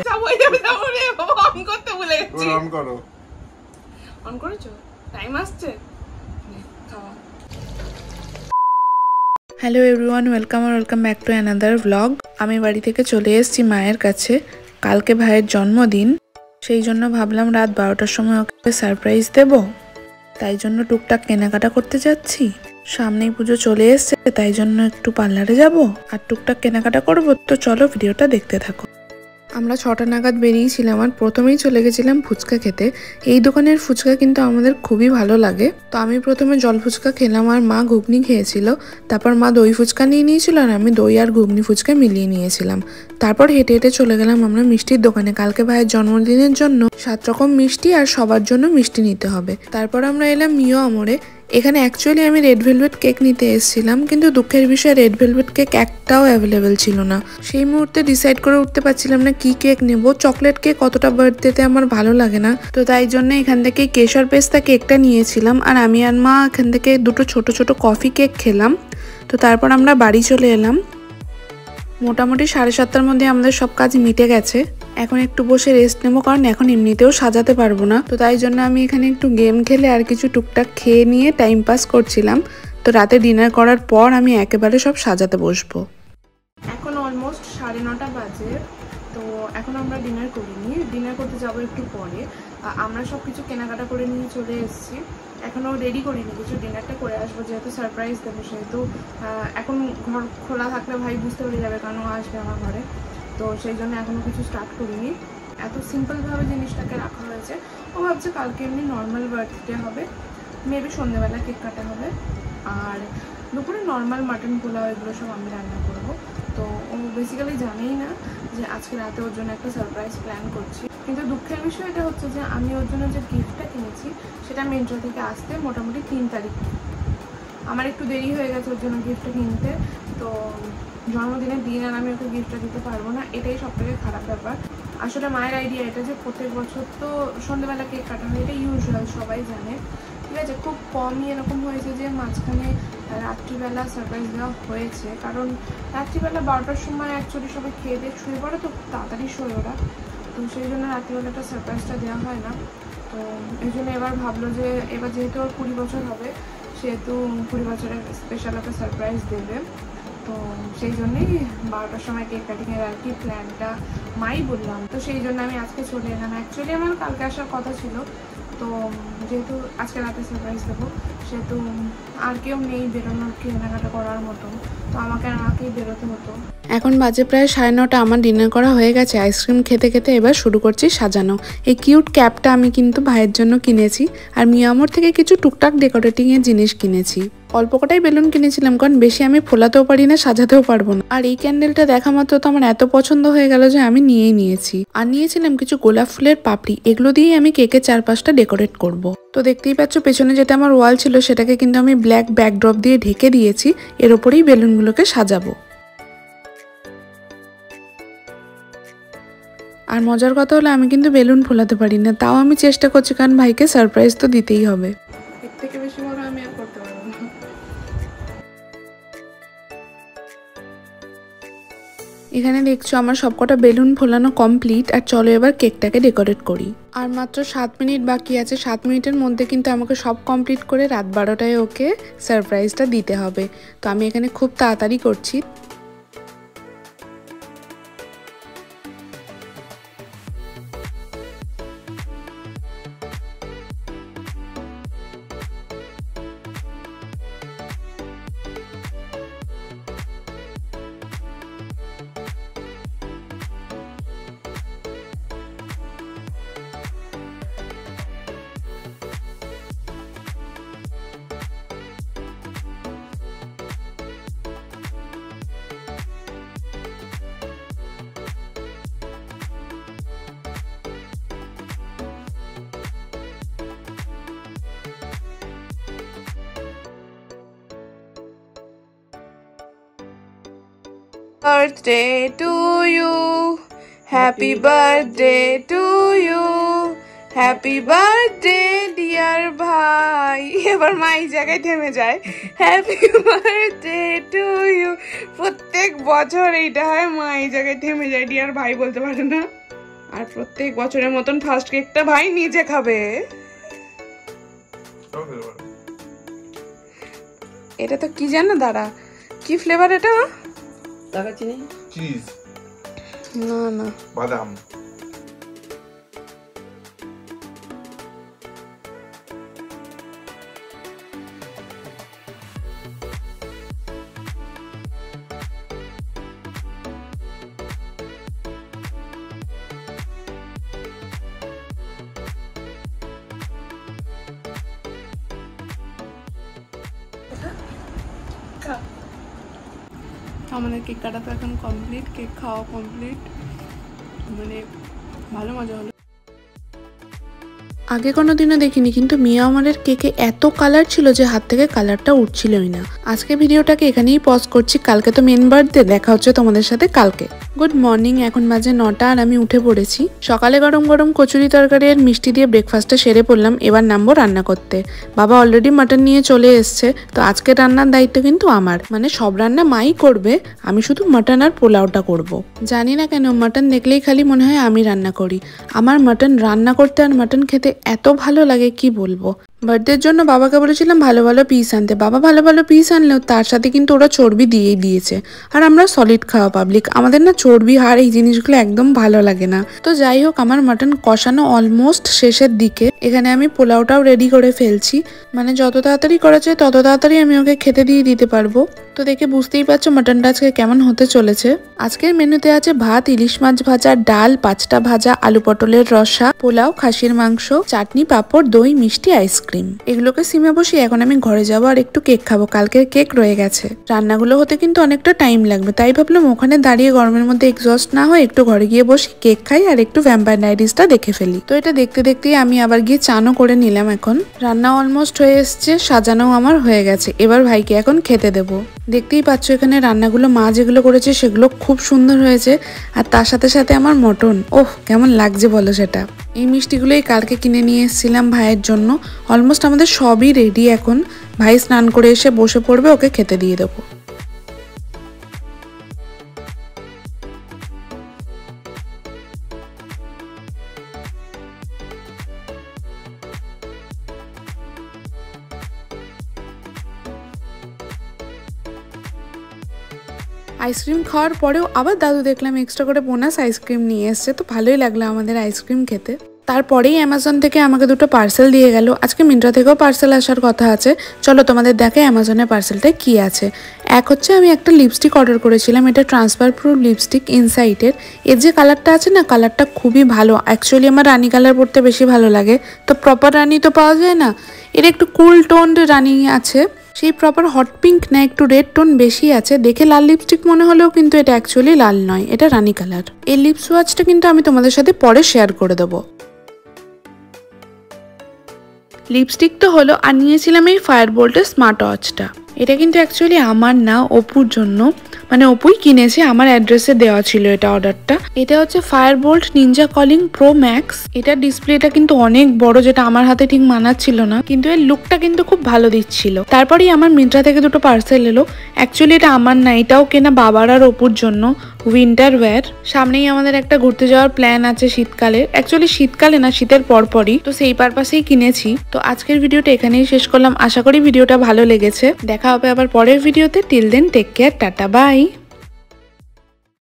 যাবো যাবো যাবো রে বাবা, অন করতে ভুলে গেছি। অন করো। অন করেছো? টাইম আসছে। খাওয়া। Hello everyone, welcome back to another blog. আমি বাড়ি থেকে চলে এসেছি মায়ের কাছে। কালকে ভাইয়ের জন্মদিন, সেই জন্য ভাবলাম রাত 12টার সময় ওকে সারপ্রাইজ দেব। তাই জন্য টুকটাক কেনাকাটা করতে যাচ্ছি। সামনেই পুজো চলে এসছে, তাই জন্য একটু পার্লারে যাব আর টুকটাক কেনাকাটা করব। তো চলো ভিডিওটা দেখতে থাকো। আমরা 6টা নাগাদ বেরিয়েছিলাম আর প্রথমেই চলে গেছিলাম ফুচকা খেতে। এই দোকানের ফুচকা কিন্তু আমাদের খুবই ভালো লাগে। তো আমি প্রথমে জল ফুচকা খেলাম আর মা ঘুগনি খেয়েছিল। তারপর মা দই ফুচকা নিয়ে নিয়েছিল আর আমি দই আর ঘুগনি ফুচকা মিলিয়ে নিয়েছিলাম। তারপর হেঁটে হেঁটে চলে গেলাম আমরা মিষ্টির দোকানে। কালকে ভাইয়ের জন্মদিনের জন্য 7 রকম মিষ্টি আর সবার জন্য মিষ্টি নিতে হবে। তারপর আমরা এলাম মিও আমরে। এখানে অ্যাকচুয়ালি আমি রেড ভেলভেট কেক নিতে এসেছিলাম, কিন্তু দুঃখের বিষয় রেড ভেলভেট কেক একটাও অ্যাভেলেবেল ছিল না। সেই মুহূর্তে ডিসাইড করে উঠতে পারছিলাম না কি কেক নেব। চকলেট কেক অতটা বার্থডেতে আমার ভালো লাগে না, তো তাই জন্য এখান থেকে কেশর পেস্তা কেকটা নিয়েছিলাম। আর আমি আর মা এখান থেকে দুটো ছোট ছোট কফি কেক খেলাম। তো তারপর আমরা বাড়ি চলে এলাম। মোটামুটি 7:30টার মধ্যে আমাদের সব কাজ মিটে গেছে। এখন একটু বসে রেস্ট নেবো, কারণ এখন এমনিতেও সাজাতে পারবো না। তো তাই জন্য আমি এখানে একটু গেম খেলে আর কিছু টুকটাক খেয়ে নিয়ে টাইম পাস করছিলাম। তো রাতে ডিনার করার পর আমি একেবারে সব সাজাতে বসবো। এখন অলমোস্ট 9:30 বাজে। তো এখন আমরা ডিনার করিনি, ডিনার করতে যাবো একটু পরে। আমরা সব কিছু কেনাকাটা করে নিয়ে চলে এসেছি। এখনও রেডি করিনি কিছু, ডিনারটা করে আসবো, যেহেতু সারপ্রাইজ দেবো। সেহেতু এখন ঘর খোলা থাকলে ভাই বুঝতে পেরে যাবে কেন আসবে আমার ঘরে। তো সেই জন্য এখনও কিছু স্টার্ট করিনি। এত সিম্পলভাবে জিনিসটাকে রাখা হয়েছে। ও ভাবছে কালকে এমনি নর্মাল বার্থডে হবে, মেবি সন্ধ্যেবেলা কেক কাটা হবে, আর দুপুরে নর্মাল মাটন পোলাও এগুলো সব আমি রান্না করবো। তো ও বেসিক্যালি জানেই না যে আজকে রাতে ওর জন্য একটা সারপ্রাইজ প্ল্যান করছি। কিন্তু দুঃখের বিষয় এটা হচ্ছে যে আমি ওর জন্য যে গিফটটা কিনেছি সেটা মিন্ত্রা থেকে আসতে মোটামুটি 3 তারিখ। আমার একটু দেরি হয়ে গেছে ওর জন্য গিফটটা কিনতে। তো জন্মদিনের দিন আর আমি ওকে গিফটটা দিতে পারবো না, এটাই সবথেকে খারাপ ব্যাপার। আসলে মায়ের আইডিয়া এটা যে প্রত্যেক বছর তো সন্ধ্যেবেলা কেক কাটানো, এটা ইউজুয়াল, সবাই জানে। ঠিক আছে, খুব কমই এরকম হয়েছে যে মাঝখানে রাত্রিবেলা সারপ্রাইজ দেওয়া হয়েছে, কারণ রাত্রিবেলা 12টার সময় অ্যাকচুয়ালি সবাই খেয়ে দিয়ে শুয়ে পড়ে, তো তাড়াতাড়ি শোয় ওরা। তো সেই জন্য রাত্রিবেলাটা সারপ্রাইজটা দেওয়া হয় না। তো এই জন্য এবার ভাবলো যে এবার যেহেতু ওর 20 বছর হবে, সেহেতু 20 বছরের স্পেশাল একটা সারপ্রাইজ দেবে। তো সেই জন্যই 12টার সময় কেক কাটিংয়ের আর কি প্ল্যানটা মাই বললাম। তো সেই জন্য আমি আজকে চলে এলাম। অ্যাকচুয়ালি আমার কালকে আসার কথা ছিল, তো যেহেতু আজকে রাতে সারপ্রাইজ দেবো, সেহেতু আর কেউ নেই বেরোনোর কেনাকাটা করার মতো, তো আমাকেই বেরোতে হতো। এখন বাজে প্রায় 9:30। আমার ডিনার করা হয়ে গেছে। আইসক্রিম খেতে খেতে এবার শুরু করছি সাজানো। এই কিউট ক্যাপটা আমি কিন্তু ভাইয়ের জন্য কিনেছি, আর মিয়ামোর থেকে কিছু টুকটাক ডেকোরেটিংয়ের জিনিস কিনেছি। অল্প কটাই বেলুন কিনেছিলাম, কারণ বেশি আমি ফোলাতেও পারি না, সাজাতেও পারবো না। আর এই ক্যান্ডেলটা দেখা মাত্র তো আমার এত পছন্দ হয়ে গেল যে আমি নিয়েই নিয়েছি। আর নিয়েছিলাম কিছু গোলাপ ফুলের পাপড়ি, এগুলো দিয়ে আমি কেকের চারপাশটা ডেকোরেট করব। তো দেখতেই পাচ্ছ পেছনে যেটা আমার ওয়াল ছিল সেটাকে কিন্তু আমি ব্ল্যাক ব্যাকড্রপ দিয়ে ঢেকে দিয়েছি। এর ওপরেই বেলুনগুলোকে সাজাবো। আর মজার কথা হলো আমি কিন্তু বেলুন ফোলাতে পারি না, তাও আমি চেষ্টা করছি, কারণ ভাইকে সারপ্রাইজ তো দিতেই হবে। এর থেকে বেশি বড় আমি আর করতে পারবো না। এখানে দেখছো আমার সবকটা বেলুন ফোলানো কমপ্লিট। আর চলো এবার কেকটাকে ডেকোরেট করি। আর মাত্র 7 মিনিট বাকি আছে। 7 মিনিটের মধ্যে কিন্তু আমাকে সব কমপ্লিট করে রাত 12টায় ওকে সারপ্রাইজটা দিতে হবে। তো আমি এখানে খুব তাড়াতাড়ি করছি। Birthday to you, happy birthday to you, happy birthday dear ভাই। এবার মা এই জায়গায় থেমে যায়, হ্যাপি বার্থডে টু ইউ। প্রত্যেক বছর এইটা হয়, মা এই জায়গায় থেমে যায়, ডিয়ার ভাই বলতে পারে না। আর প্রত্যেক বছরের মতন ফার্স্ট কেকটা ভাই নিজে খাবে। এটা তো কি জানো দাঁড়া, কি ফ্লেভার এটা? চিনি চিজ না না বাদাম। আমাদের কেক কাটা তো এখন কমপ্লিট, কেক খাওয়া কমপ্লিট, মানে ভালো মজা হলো। আগে কোনোদিনও দেখিনি, কিন্তু মিয়া আমাদের কেকে এত কালার ছিল যে হাত থেকে কালারটা উঠছিলই না। আজকে ভিডিওটাকে এখানেই পজ করছি, কালকে তো মেন বার্থডে, দেখা হচ্ছে তোমাদের সাথে কালকে। গুড মর্নিং, এখন বাজে 9টা আর আমি উঠে পড়েছি। সকালে গরম গরম কচুরি তরকারি আর মিষ্টি দিয়ে ব্রেকফাস্টটা সেরে পড়লাম। এবার নামবো রান্না করতে। বাবা অলরেডি মাটন নিয়ে চলে এসছে, তো আজকে রান্নার দায়িত্ব কিন্তু আমার, মানে সব রান্না মাই করবে, আমি শুধু মাটন আর পোলাওটা করব। জানি না কেন মাটন দেখলেই খালি মনে হয় আমি রান্না করি। আমার মাটন রান্না করতে আর মাটন খেতে এত ভালো লাগে কি বলবো। বার্থডের জন্য বাবাকে বলেছিলাম ভালো ভালো পিস আনতে, বাবা ভালো ভালো পিস আনলেও তার সাথে কিন্তু ওরা চর্বি দিয়েই দিয়েছে। আর আমরা সলিড খাওয়া পাবলিক, আমাদের না চর্বি হাড় এই জিনিসগুলো একদম ভালো লাগে না। তো যাই হোক, আমার মাটন কষানো অলমোস্ট শেষের দিকে। এখানে আমি পোলাওটাও রেডি করে ফেলছি, মানে যত তাড়াতাড়ি করা যায় তত তাড়াতাড়ি আমি ওকে খেতে দিয়ে দিতে পারবো। তো দেখে বুঝতেই পারছো মাটনটা আজকে কেমন হতে চলেছে। আজকের মেনুতে আছে ভাত, ইলিশ মাছ ভাজা, ডাল, 5টা ভাজা, আলু পটলের রসা, পোলাও, খাসির মাংস, চাটনি, পাঁপড়, দই, মিষ্টি, আইসক্রিম। এগুলোকে সিমে বসিয়ে এখন আমি ঘরে যাবো আর একটু কেক খাবো, কালকের কেক রয়ে গেছে। রান্নাগুলো হতে কিন্তু অনেকটা টাইম লাগবে, তাই ভাবলাম ওখানে দাঁড়িয়ে গরমের মধ্যে এক্সস্ট না হয় একটু ঘরে গিয়ে বসি, কেক খাই আর একটু ভ্যাম্পায়ার ডায়েরিজটা দেখে ফেলি। তো এটা দেখতে দেখতেই আমি আবার গিয়ে চানও করে নিলাম। এখন রান্না অলমোস্ট হয়ে এসছে, সাজানো আমার হয়ে গেছে। এবার ভাইকে এখন খেতে দেবো। দেখতেই পাচ্ছ এখানে রান্নাগুলো মা যেগুলো করেছে সেগুলো খুব সুন্দর হয়েছে, আর তার সাথে সাথে আমার মটন, ওহ কেমন লাগছে বলো সেটা। এই মিষ্টিগুলোই কালকে কিনে নিয়ে এসেছিলাম ভাইয়ের জন্য। অলমোস্ট আমাদের সবই রেডি এখন। ভাই স্নান করে এসে বসে পড়বে, ওকে খেতে দিয়ে দেবো। আইসক্রিম খাওয়ার পরেও আবার দাদু দেখলাম এক্সট্রা করে বোনাস আইসক্রিম নিয়ে এসছে, তো ভালোই লাগলো আমাদের আইসক্রিম খেতে। তারপরেই অ্যামাজন থেকে আমাকে 2টো পার্সেল দিয়ে গেল। আজকে মিন্ত্রা থেকেও পার্সেল আসার কথা আছে, চলো তোমাদের দেখে অ্যামাজনের পার্সেলটায় কি আছে। এক হচ্ছে আমি একটা লিপস্টিক অর্ডার করেছিলাম, এটা ট্রান্সফার প্রুফ লিপস্টিক ইনসাইটের। এর যে কালারটা আছে না, কালারটা খুবই ভালো। অ্যাকচুয়ালি আমার রানি কালার পরতে বেশি ভালো লাগে, তো প্রপার রানি তো পাওয়া যায় না, এর একটু কুল টোন্ড রানি আছে। সেই প্রপার হট পিঙ্ক না, একটু রেড টোন বেশি আছে। দেখে লাল লিপস্টিক মনে হলেও কিন্তু এটা অ্যাকচুয়ালি লাল নয়, এটা রানি কালার। এই লিপ সোয়াচটা কিন্তু আমি তোমাদের সাথে পরে শেয়ার করে দেবো। লিপস্টিক তো হলো, আর নিয়েছিলাম এই ফায়ারবোল্টের স্মার্ট ওয়াচটা। এটা কিন্তু অ্যাকচুয়ালি আমার না, অপুর জন্য, মানে অপুই কিনেছে, আমার অ্যাড্রেসে দেওয়া ছিল এটা অর্ডারটা। এটা হচ্ছে ফায়ারবোল্ট নিনজা কলিং প্রো ম্যাক্স। এটার ডিসপ্লেটা কিন্তু অনেক বড়, যেটা আমার হাতে ঠিক মানাচ্ছিল না, কিন্তু এর লুকটা কিন্তু খুব ভালো দিচ্ছিল। তারপরেই আমার মিন্ত্রা থেকে 2টো পার্সেল এলো। অ্যাকচুয়ালি এটা আমার না, এটাও কেনা বাবার আর অপুর জন্য, উইন্টার ওয়্যার। সামনেই আমাদের একটা ঘুরতে যাওয়ার প্ল্যান আছে শীতকালে, অ্যাকচুয়ালি শীতকালে না, শীতের পরপরই, তো সেই পারপাসেই কিনেছি। তো আজকের ভিডিওটা এখানেই শেষ করলাম, আশা করি ভিডিওটা ভালো লেগেছে। দেখা হবে আবার পরের ভিডিওতে। Till then take care, tata by.